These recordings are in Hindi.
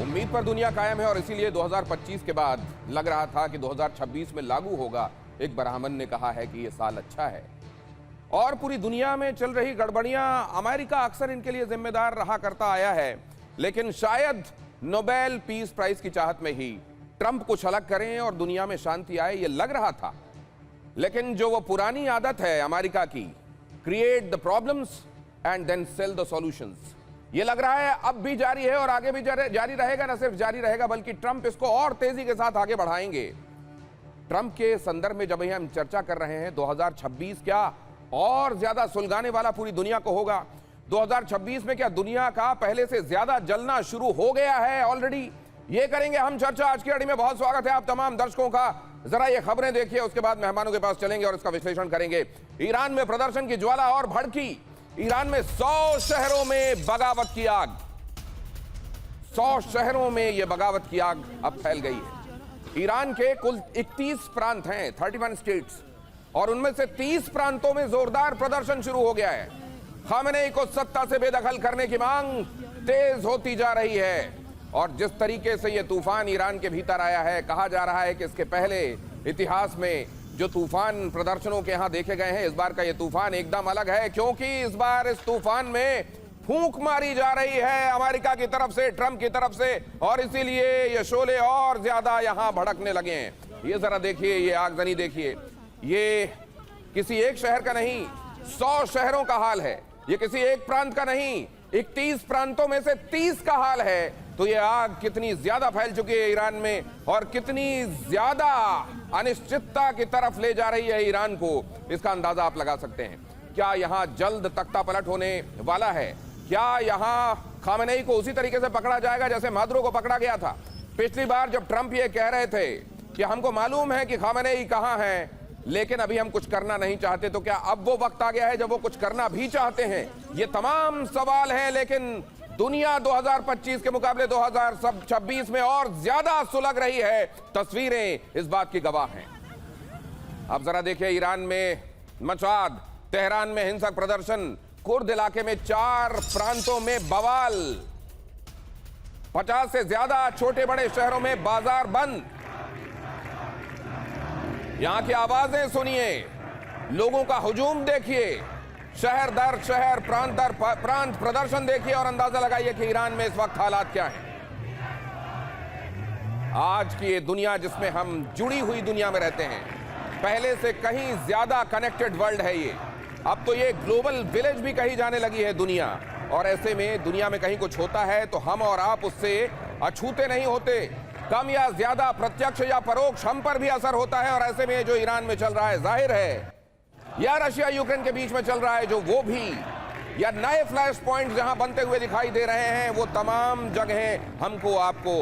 उम्मीद पर दुनिया कायम है और इसीलिए 2025 के बाद लग रहा था कि 2026 में लागू होगा। एक ब्राह्मण ने कहा है कि यह साल अच्छा है और पूरी दुनिया में चल रही गड़बड़ियां अमेरिका अक्सर इनके लिए जिम्मेदार रहा करता आया है, लेकिन शायद नोबेल पीस प्राइज की चाहत में ही ट्रंप कुछ अलग करें और दुनिया में शांति आए, यह लग रहा था। लेकिन जो वो पुरानी आदत है अमेरिका की, create the problems and then sell the solutions, ये लग रहा है अब भी जारी है और आगे भी जारी रहेगा। न सिर्फ जारी रहेगा बल्कि ट्रंप इसको और तेजी के साथ आगे बढ़ाएंगे। ट्रंप के संदर्भ में जब हम चर्चा कर रहे हैं, 2026 क्या और ज्यादा सुलगाने वाला पूरी दुनिया को होगा। 2026 में क्या दुनिया का पहले से ज्यादा जलना शुरू हो गया है ऑलरेडी, ये करेंगे हम चर्चा। आज की कड़ी में बहुत स्वागत है आप तमाम दर्शकों का। जरा ये खबरें देखिए, उसके बाद मेहमानों के पास चलेंगे और इसका विश्लेषण करेंगे। ईरान में प्रदर्शन की ज्वाला और भड़की। ईरान में 100 शहरों में बगावत की आग। 100 शहरों में यह बगावत की आग अब फैल गई है। ईरान के कुल 31 प्रांत हैं, 31 स्टेट्स, और उनमें से 30 प्रांतों में जोरदार प्रदर्शन शुरू हो गया है। खामेनेई को सत्ता से बेदखल करने की मांग तेज होती जा रही है और जिस तरीके से यह तूफान ईरान के भीतर आया है, कहा जा रहा है कि इसके पहले इतिहास में जो तूफान प्रदर्शनों के यहां देखे गए हैं, इस बार का यह तूफान एकदम अलग है, क्योंकि इस बार इस तूफान में फूंक मारी जा रही है अमेरिका की तरफ से, ट्रंप की तरफ से, और इसीलिए ये शोले और ज्यादा यहां भड़कने लगे हैं। ये जरा देखिए, ये आगजनी देखिए, ये किसी एक शहर का नहीं, 100 शहरों का हाल है। ये किसी एक प्रांत का नहीं, 31 प्रांतों में से 30 का हाल है। तो ये आग कितनी ज्यादा फैल चुकी है ईरान में और कितनी ज्यादा अनिश्चितता की तरफ ले जा रही है ईरान को, इसका अंदाजा आप लगा सकते हैं। क्या यहां जल्द तख्ता पलट होने वाला है? क्या यहां खामेनेई को उसी तरीके से पकड़ा जाएगा जैसे मादुरो को पकड़ा गया था? पिछली बार जब ट्रंप ये कह रहे थे कि हमको मालूम है कि खामेनेई कहां है, लेकिन अभी हम कुछ करना नहीं चाहते, तो क्या अब वो वक्त आ गया है जब वो कुछ करना भी चाहते हैं? ये तमाम सवाल हैं, लेकिन दुनिया 2025 के मुकाबले 2026 में और ज्यादा सुलग रही है। तस्वीरें इस बात की गवाह हैं। अब जरा देखिए, ईरान में मचाद, तेहरान में हिंसक प्रदर्शन, कुर्द इलाके में 4 प्रांतों में बवाल, 50 से ज्यादा छोटे बड़े शहरों में बाजार बंद। यहां की आवाजें सुनिए, लोगों का हुजूम देखिए, शहर दर शहर, प्रांत दर प्रांत प्रदर्शन देखिए और अंदाजा लगाइए कि ईरान में इस वक्त हालात क्या हैं। आज की ये दुनिया जिसमें हम जुड़ी हुई दुनिया में रहते हैं, पहले से कहीं ज्यादा कनेक्टेड वर्ल्ड है ये। अब तो ये ग्लोबल विलेज भी कही जाने लगी है दुनिया, और ऐसे में दुनिया में कहीं कुछ होता है तो हम और आप उससे अछूते नहीं होते। कम या ज्यादा, प्रत्यक्ष या परोक्ष, हम पर भी असर होता है। और ऐसे में जो ईरान में चल रहा है, जाहिर है, या रशिया यूक्रेन के बीच में चल रहा है जो, वो भी, या नए फ्लैश पॉइंट जहां बनते हुए दिखाई दे रहे हैं, वो तमाम जगहें हमको आपको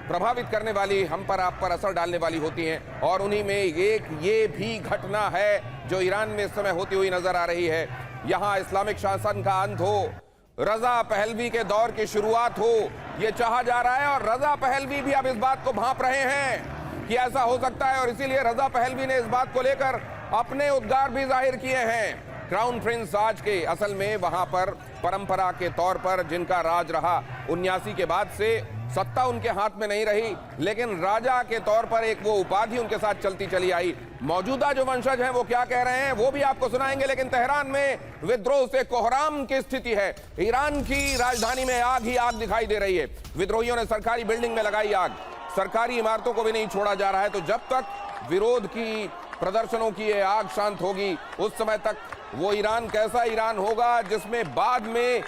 प्रभावित करने वाली, हम पर आप पर असर डालने वाली होती हैं। और उन्हीं में एक ये भी घटना है जो ईरान में इस समय होती हुई नजर आ रही है। यहां इस्लामिक शासन का अंत हो, रजा पहलवी के दौर की शुरुआत हो, यह चाहा जा रहा है। और रजा पहलवी भी अब इस बात को भांप रहे हैं कि ऐसा हो सकता है, और इसीलिए रजा पहलवी ने इस बात को लेकर अपने उद्गार भी जाहिर किए हैं। क्राउन प्रिंस आज के असल में वहां पर परंपरा के तौर पर जिनका राज रहा 79 के बाद से, सत्ता उनके हाथ में नहीं रही, लेकिन राजा के तौर पर एक वो उपाधि उनके साथ चलती चली आई। मौजूदा जो वंशज हैं वो क्या कह रहे हैं वो भी आपको सुनाएंगे। लेकिन तेहरान में विद्रोह से कोहराम की स्थिति है। ईरान की राजधानी में आग ही आग दिखाई दे रही है। विद्रोहियों ने सरकारी बिल्डिंग में लगाई आग, सरकारी इमारतों को भी नहीं छोड़ा जा रहा है। तो जब तक विरोध की, प्रदर्शनों की ये आग शांत होगी, उस समय तक वो ईरान कैसा ईरान होगा जिसमें बाद में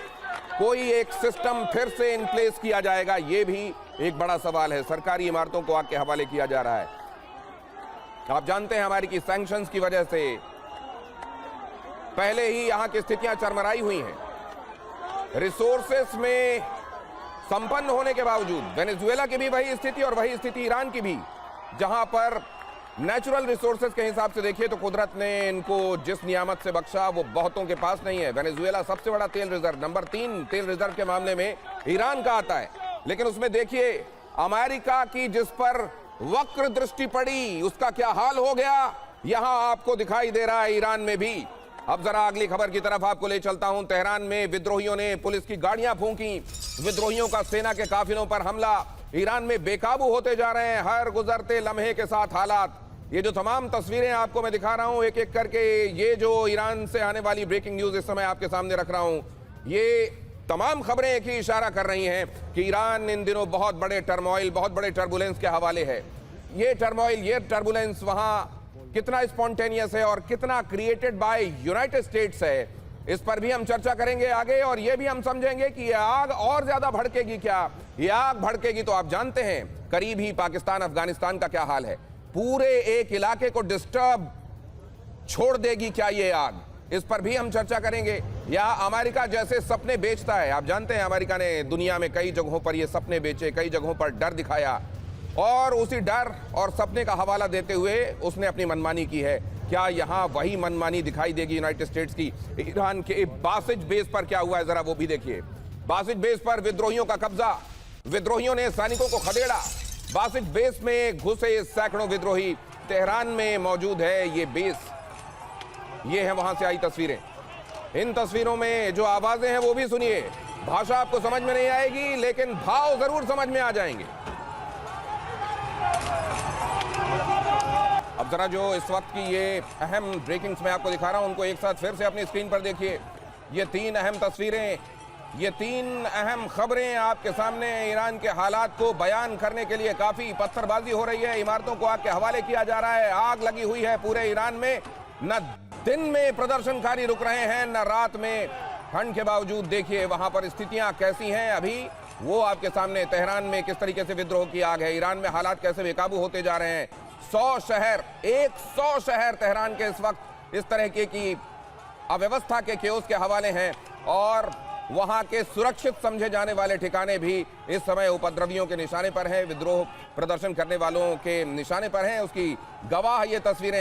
कोई एक सिस्टम फिर से इन प्लेस किया जाएगा, ये भी एक बड़ा सवाल है। सरकारी इमारतों को आग के हवाले किया जा रहा है। आप जानते हैं हमारी की सैंक्शंस की वजह से पहले ही यहां की स्थितियां चरमराई हुई हैं। रिसोर्सेस में संपन्न होने के बावजूद वेनेजुएला की भी वही स्थिति और वही स्थिति ईरान की भी, जहां पर नेचुरल रिसोर्सेज के हिसाब से देखिए तो कुदरत ने इनको जिस नियामत से बख्शा वो बहुतों के पास नहीं है। वेनेजुएला सबसे बड़ा तेल रिजर्व, नंबर 3 तेल रिजर्व के मामले में ईरान का आता है। लेकिन उसमें देखिए अमेरिका की जिस पर वक्र दृष्टि पड़ी, उसका क्या हाल हो गया, यहां आपको दिखाई दे रहा है ईरान में भी। अब जरा अगली खबर की तरफ आपको ले चलता हूं। तेहरान में विद्रोहियों ने पुलिस की गाड़ियां फूंकी, विद्रोहियों का सेना के काफिलों पर हमला, ईरान में बेकाबू होते जा रहे हैं हर गुजरते लम्हे के साथ हालात। ये जो तमाम तस्वीरें आपको मैं दिखा रहा हूं एक एक करके, ये जो ईरान से आने वाली ब्रेकिंग न्यूज इस समय आपके सामने रख रहा हूं, ये तमाम खबरें एक ही इशारा कर रही हैं कि ईरान इन दिनों बहुत बड़े टर्मोइल, बहुत बड़े टर्बुलेंस के हवाले है। ये टर्मोइल, ये टर्बुलेंस वहां कितना स्पॉन्टेनियस है और कितना क्रिएटेड बाय यूनाइटेड स्टेट्स है, इस पर भी हम चर्चा करेंगे आगे। और ये भी हम समझेंगे कि ये आग और ज्यादा भड़केगी क्या। ये आग भड़केगी तो आप जानते हैं करीब ही पाकिस्तान अफगानिस्तान का क्या हाल है, पूरे एक इलाके को डिस्टर्ब छोड़ देगी क्या ये आग, इस पर भी हम चर्चा करेंगे। या अमेरिका जैसे सपने बेचता है, आप जानते हैं अमेरिका ने दुनिया में कई जगहों पर ये सपने बेचे, कई जगहों पर डर दिखाया और उसी डर और सपने का हवाला देते हुए उसने अपनी मनमानी की है। क्या यहां वही मनमानी दिखाई देगी यूनाइटेड स्टेट्स की। ईरान के बासिज बेस पर क्या हुआ है जरा वो भी देखिए। बासिज बेस पर विद्रोहियों का कब्जा, विद्रोहियों ने सैनिकों को खदेड़ा। बासिज बेस में घुसे सैकड़ों विद्रोही, तेहरान में मौजूद है ये बेस। ये है वहां से आई तस्वीरें। इन तस्वीरों में जो आवाजें हैं वो भी सुनिए। भाषा आपको समझ में नहीं आएगी लेकिन भाव जरूर समझ में आ जाएंगे। अब जरा जो इस वक्त की ये अहम ब्रेकिंग्स मैं आपको दिखा रहा हूं उनको एक साथ फिर से अपनी स्क्रीन पर देखिए। ये तीन अहम तस्वीरें, ये तीन अहम खबरें आपके सामने ईरान के हालात को बयान करने के लिए काफी पत्थरबाजी हो रही है, इमारतों को आग के हवाले किया जा रहा है, आग लगी हुई है पूरे ईरान में। न दिन में प्रदर्शनकारी रुक रहे हैं न रात में। ठंड के बावजूद देखिए वहां पर स्थितियां कैसी हैं अभी, वो आपके सामने। तेहरान में किस तरीके से विद्रोह की आग है, ईरान में हालात कैसे बेकाबू होते जा रहे हैं। 100 शहर, 100 शहर तेहरान के इस वक्त इस तरह की अव्यवस्था के केओस के हवाले हैं और वहां के सुरक्षित समझे जाने वाले ठिकाने भी इस समय उपद्रवियों के निशाने पर हैं, विद्रोह प्रदर्शन करने वालों के निशाने पर हैं। उसकी गवाह ये तस्वीरें